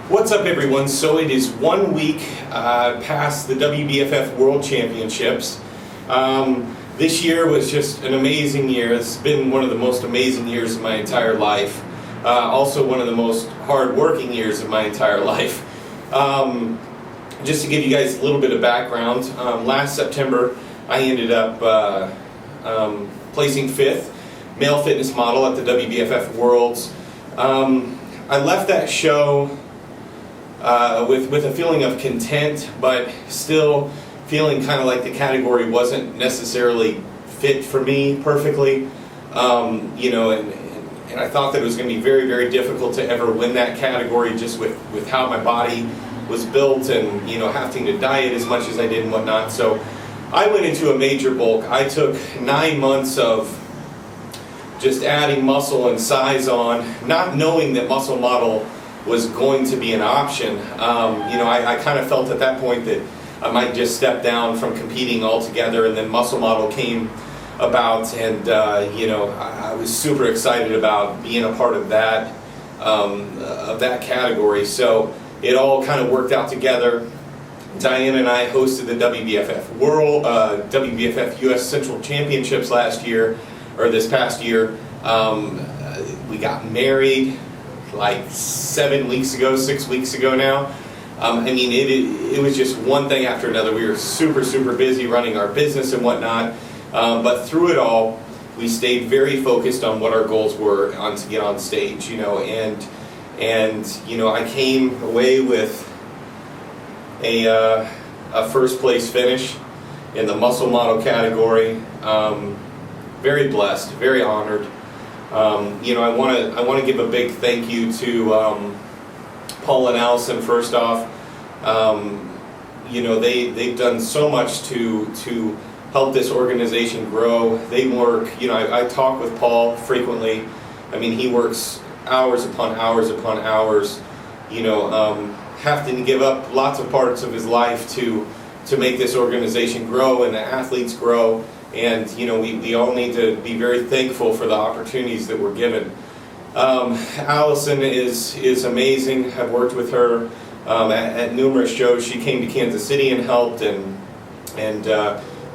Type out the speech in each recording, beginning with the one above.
What's up, everyone? So it is 1 week past the Wbff World Championships. This year was just an amazing year. It's been one of the most amazing years of my entire life. Also one of the most hard-working years of my entire life. Just to give you guys a little bit of background, last September I ended up placing 5th male fitness model at the Wbff Worlds. I left that show with a feeling of content, but still feeling kind of like the category wasn't necessarily fit for me perfectly. And I thought that it was going to be very, very difficult to ever win that category just with how my body was built and, having to diet as much as I did and whatnot. So I went into a major bulk. I took 9 months of just adding muscle and size on, not knowing that muscle model was going to be an option. I kind of felt at that point that I might just step down from competing altogether, and then muscle model came about, and I was super excited about being a part of that category. So it all kind of worked out together. Diane and I hosted the WBFF US Central Championships this past year. We got married like 6 weeks ago now. It was just one thing after another. We were super, super busy running our business and whatnot. But through it all, we stayed very focused on what our goals were to get on stage, and I came away with a first place finish in the muscle model category. Very blessed, very honored. I want to give a big thank you to Paul and Allison first off. They've done so much to help this organization grow. They work, I talk with Paul frequently. He works hours upon hours upon hours, having to give up lots of parts of his life to make this organization grow and the athletes grow. And we all need to be very thankful for the opportunities that we're given. Allison is amazing. I've worked with her at numerous shows. She came to Kansas City and helped, and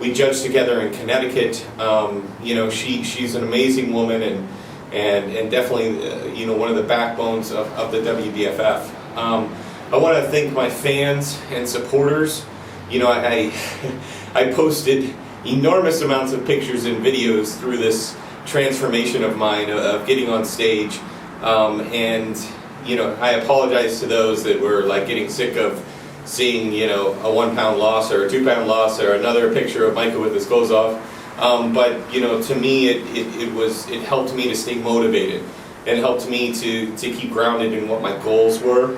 we judged together in Connecticut. She's an amazing woman and definitely one of the backbones of the WBFF. I want to thank my fans and supporters. I posted enormous amounts of pictures and videos through this transformation of mine of getting on stage, and I apologize to those that were like getting sick of seeing a 1 pound loss or a 2 pound loss or another picture of Micah with his clothes off, but to me it helped me to stay motivated. It helped me to keep grounded in what my goals were.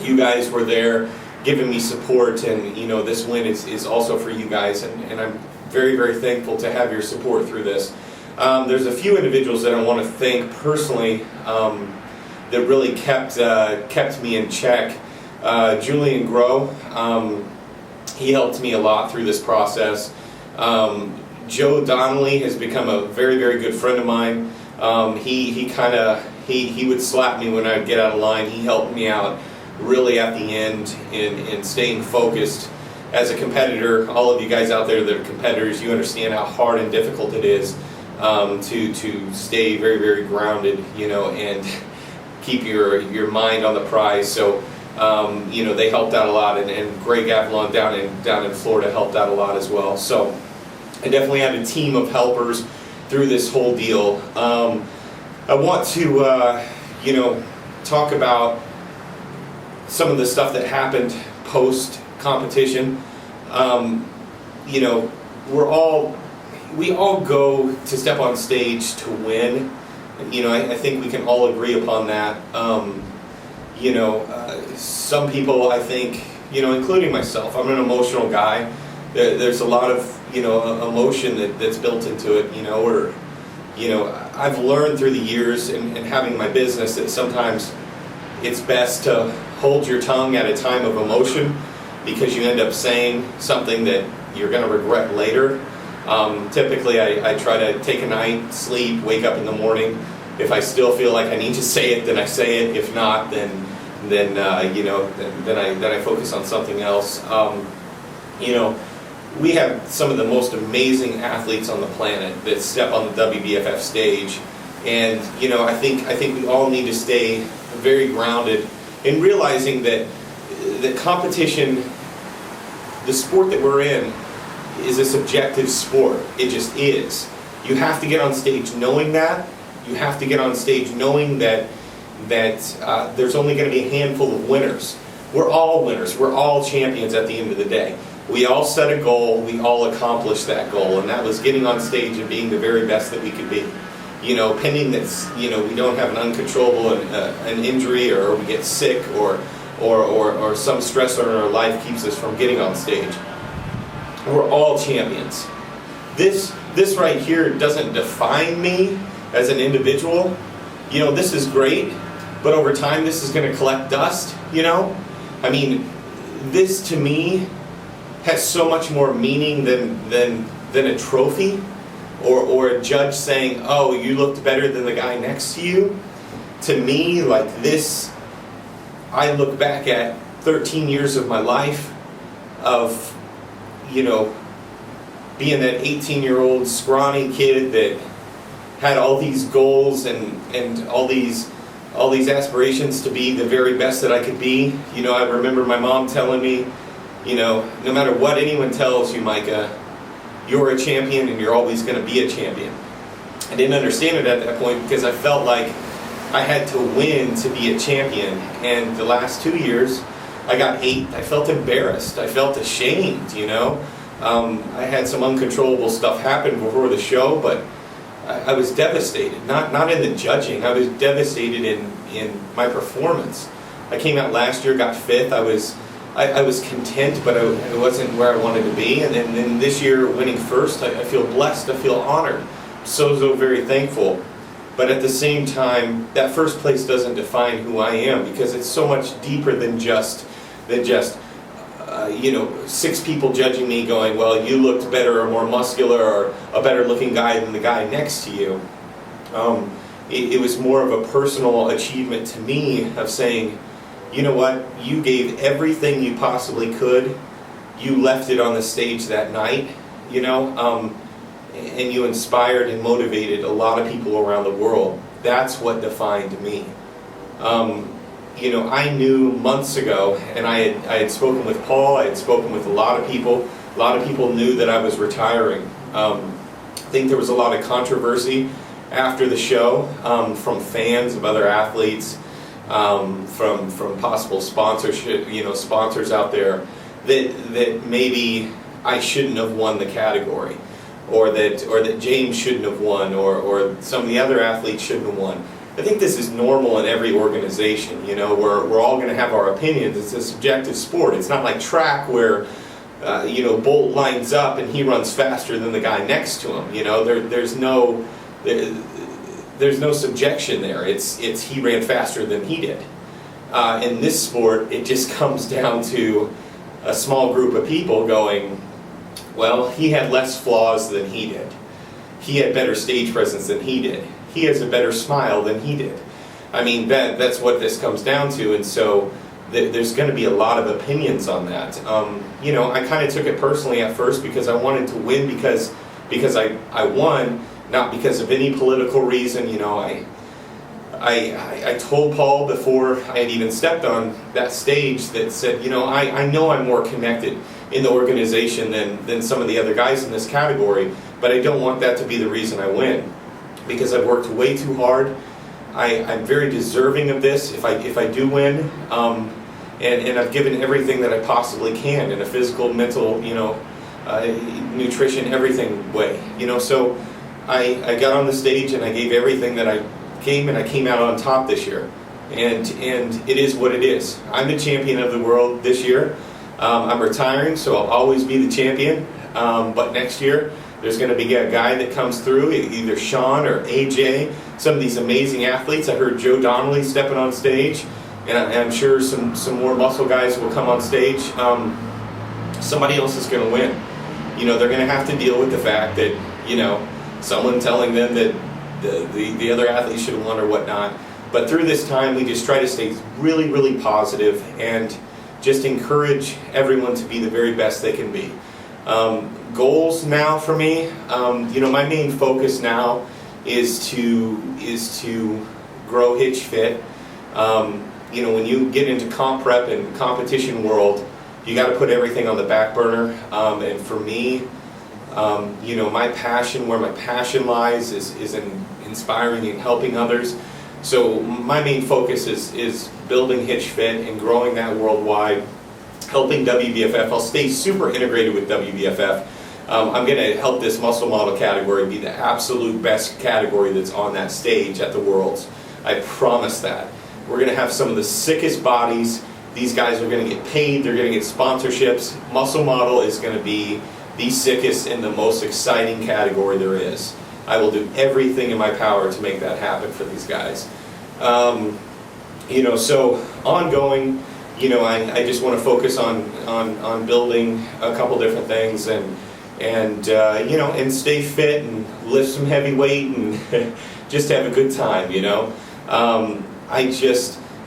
You guys were there giving me support, and this win is also for you guys, and I'm very, very thankful to have your support through this. There's a few individuals that I want to thank personally that really kept me in check. Julian Grow, he helped me a lot through this process. Joe Donnelly has become a very, very good friend of mine. He would slap me when I'd get out of line. He helped me out really at the end in staying focused. As a competitor, all of you guys out there that are competitors, you understand how hard and difficult it is to stay very, very grounded, and keep your mind on the prize. So, they helped out a lot, and Greg Avalon down in Florida helped out a lot as well. So, I definitely had a team of helpers through this whole deal. I want to, talk about some of the stuff that happened post competition. We all go to step on stage to win. I think we can all agree upon that. Some people, I think, including myself, I'm an emotional guy. There's a lot of, emotion that's built into it, I've learned through the years and having my business that sometimes it's best to hold your tongue at a time of emotion, because you end up saying something that you're going to regret later. Typically, I try to take a night, sleep, wake up in the morning. If I still feel like I need to say it, then I say it. If not, then then then I focus on something else. We have some of the most amazing athletes on the planet that step on the WBFF stage, and I think we all need to stay very grounded in realizing that the competition, the sport that we're in, is a subjective sport. It just is. You have to get on stage knowing that. You have to get on stage knowing that there's only going to be a handful of winners. We're all winners. We're all champions at the end of the day. We all set a goal. We all accomplished that goal, and that was getting on stage and being the very best that we could be. Pending that we don't have an uncontrollable an injury, or we get sick, or some stressor in our life keeps us from getting on stage. We're all champions. This right here doesn't define me as an individual. This is great, but over time this is going to collect dust. This to me has so much more meaning than a trophy, or a judge saying, "Oh, you looked better than the guy next to you." To me, like this, I look back at 13 years of my life of being that 18-year-old scrawny kid that had all these goals and all these aspirations to be the very best that I could be. I remember my mom telling me, no matter what anyone tells you, Micah, you're a champion and you're always going to be a champion. I didn't understand it at that point because I felt like I had to win to be a champion. And the last 2 years, I got hate. I felt embarrassed. I felt ashamed, I had some uncontrollable stuff happen before the show, but I was devastated. Not in the judging. I was devastated in my performance. I came out last year, got 5th. I was content, but I wasn't where I wanted to be. And then this year, winning 1st, I feel blessed. I feel honored. So very thankful. But at the same time, that 1st place doesn't define who I am, because it's so much deeper than just 6 people judging me going, well, you looked better or more muscular or a better looking guy than the guy next to you. It was more of a personal achievement to me of saying, you know what, you gave everything you possibly could. You left it on the stage that night, and you inspired and motivated a lot of people around the world. That's what defined me. I knew months ago, and I had spoken with Paul, I had spoken with a lot of people. A lot of people knew that I was retiring. I think there was a lot of controversy after the show from fans of other athletes, from possible sponsorship, sponsors out there, that maybe I shouldn't have won the category, or that James shouldn't have won, or some of the other athletes shouldn't have won. I think this is normal in every organization. We're all going to have our opinions. It's a subjective sport. It's not like track where Bolt lines up and he runs faster than the guy next to him. There's no subjection there. It's he ran faster than he did. In this sport, it just comes down to a small group of people going, well, he had less flaws than he did. He had better stage presence than he did. He has a better smile than he did. That's what this comes down to, and so there's going to be a lot of opinions on that. I kind of took it personally at first because I wanted to win because I won, not because of any political reason. I told Paul before I had even stepped on that stage that said, I know I'm more connected in the organization than some of the other guys in this category, but I don't want that to be the reason I win, because I've worked way too hard. I'm very deserving of this if I do win, and I've given everything that I possibly can in a physical, mental, nutrition, everything way. So I got on the stage and I gave everything that I came, and I came out on top this year. And it is what it is. I'm the champion of the world this year. I'm retiring, so I'll always be the champion. But next year, there's going to be a guy that comes through, either Sean or AJ, some of these amazing athletes. I heard Joe Donnelly stepping on stage, and I'm sure some more muscle guys will come on stage. Somebody else is going to win. They're going to have to deal with the fact that, someone telling them that the other athletes should have won or whatnot. But through this time, we just try to stay really, really positive and just encourage everyone to be the very best they can be. Goals now for me, my main focus now is to grow Hitch Fit. When you get into comp prep and competition world, you got to put everything on the back burner. And for me, my passion, where my passion lies, is in inspiring and helping others. So my main focus is building Hitch Fit and growing that worldwide, helping WBFF. I'll stay super integrated with WBFF. I'm going to help this muscle model category be the absolute best category that's on that stage at the Worlds. I promise that. We're going to have some of the sickest bodies. These guys are going to get paid. They're going to get sponsorships. Muscle model is going to be the sickest and the most exciting category there is. I will do everything in my power to make that happen for these guys. So ongoing, I just want to focus on building a couple different things and stay fit and lift some heavy weight and just have a good time,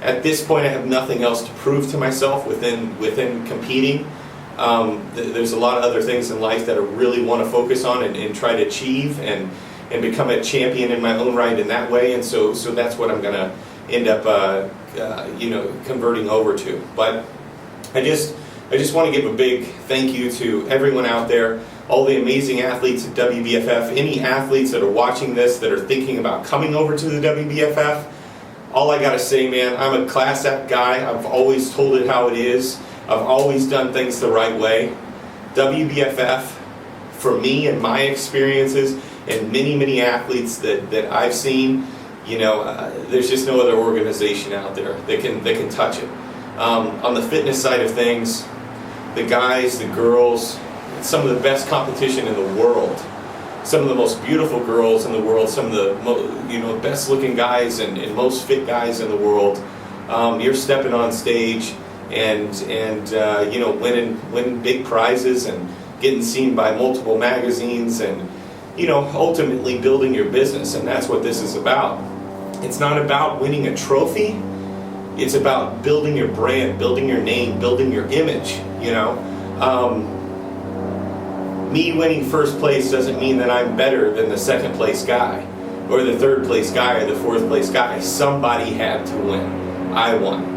at this point I have nothing else to prove to myself within competing. There's a lot of other things in life that I really want to focus on and try to achieve and become a champion in my own right in that way, and so that's what I'm going to end up converting over to. But I just want to give a big thank you to everyone out there, all the amazing athletes at WBFF, any athletes that are watching this that are thinking about coming over to the WBFF. All I gotta say, man, I'm a class act guy. I've always told it how it is. I've always done things the right way. WBFF, for me and my experiences, and many athletes that I've seen, there's just no other organization out there that can touch it. On the fitness side of things, the guys, the girls, some of the best competition in the world. Some of the most beautiful girls in the world, some of the best looking guys and most fit guys in the world. You're stepping on stage and winning big prizes and getting seen by multiple magazines and ultimately building your business, and that's what this is about. It's not about winning a trophy. It's about building your brand, building your name, building your image. Me winning first place doesn't mean that I'm better than the second place guy or the third place guy or the fourth place guy. Somebody had to win. I won.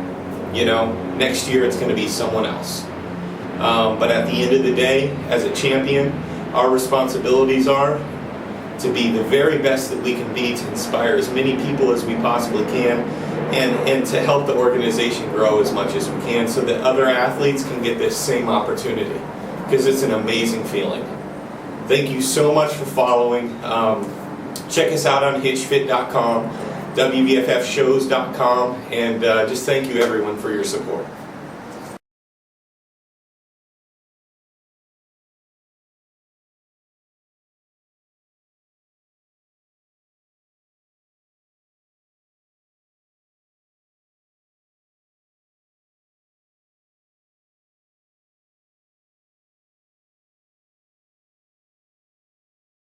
Next year it's going to be someone else. But at the end of the day, as a champion, our responsibilities are to be the very best that we can be, to inspire as many people as we possibly can, and to help the organization grow as much as we can so that other athletes can get this same opportunity, because it's an amazing feeling. Thank you so much for following. Check us out on hitchfit.com, wbffshows.com, and just thank you everyone for your support.